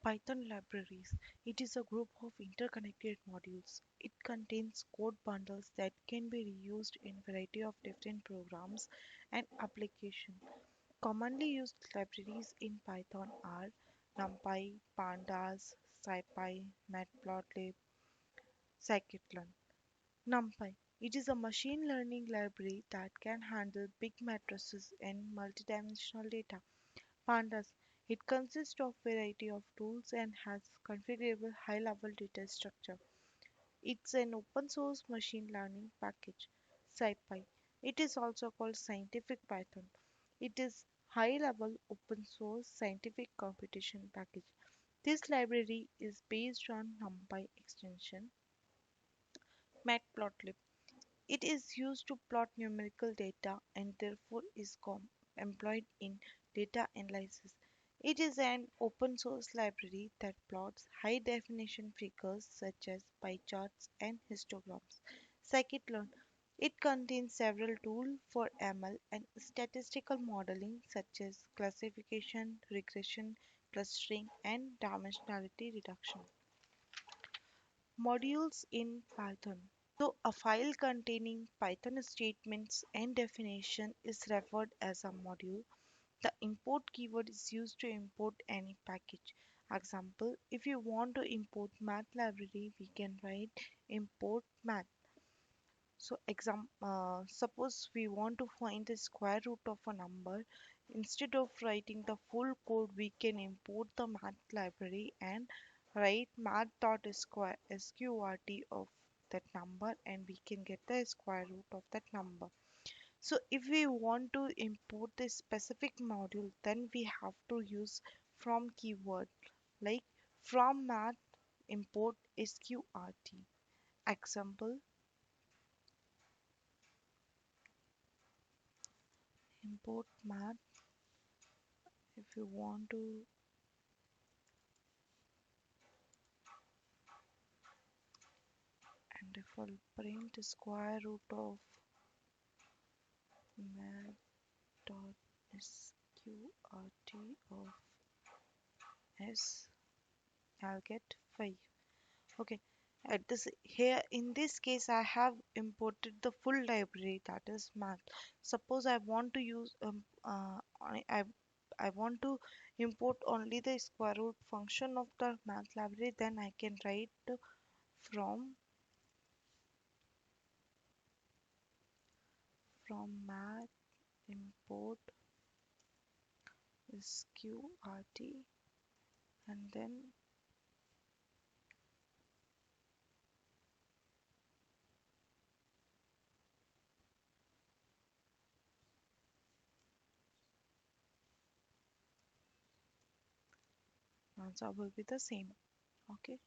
Python libraries. It is a group of interconnected modules. It contains code bundles that can be reused in a variety of different programs and applications. Commonly used libraries in Python are NumPy, Pandas, SciPy, Matplotlib, Scikit-learn. NumPy. It is a machine learning library that can handle big matrices and multidimensional data. Pandas. It consists of variety of tools and has configurable high-level data structure. It's an open source machine learning package. SciPy. It is also called scientific Python. It is high-level open source scientific computation package. This library is based on NumPy extension Matplotlib. It is used to plot numerical data and therefore is employed in data analysis. It is an open source library that plots high definition figures such as pie charts and histograms. Scikit-learn. It contains several tools for ML and statistical modeling such as classification, regression, clustering, and dimensionality reduction. Modules in Python. So, a file containing Python statements and definition is referred as a module. The import keyword is used to import any package. Example, if you want to import math library, we can write import math. So, suppose we want to find the square root of a number. Instead of writing the full code, we can import the math library and write math.sqrt of that number, and we can get the square root of that number. So if we want to import this specific module, then we have to use from keyword like from math import sqrt. Example, import math. If you want to, and if I'll print the square root of math dot sqrt of s, I'll get 5. Okay, at this here in this case I have imported the full library, that is math. Suppose I want to use I want to import only the square root function of the math library, then I can write from math import sqrt, and then answer will be the same. Okay.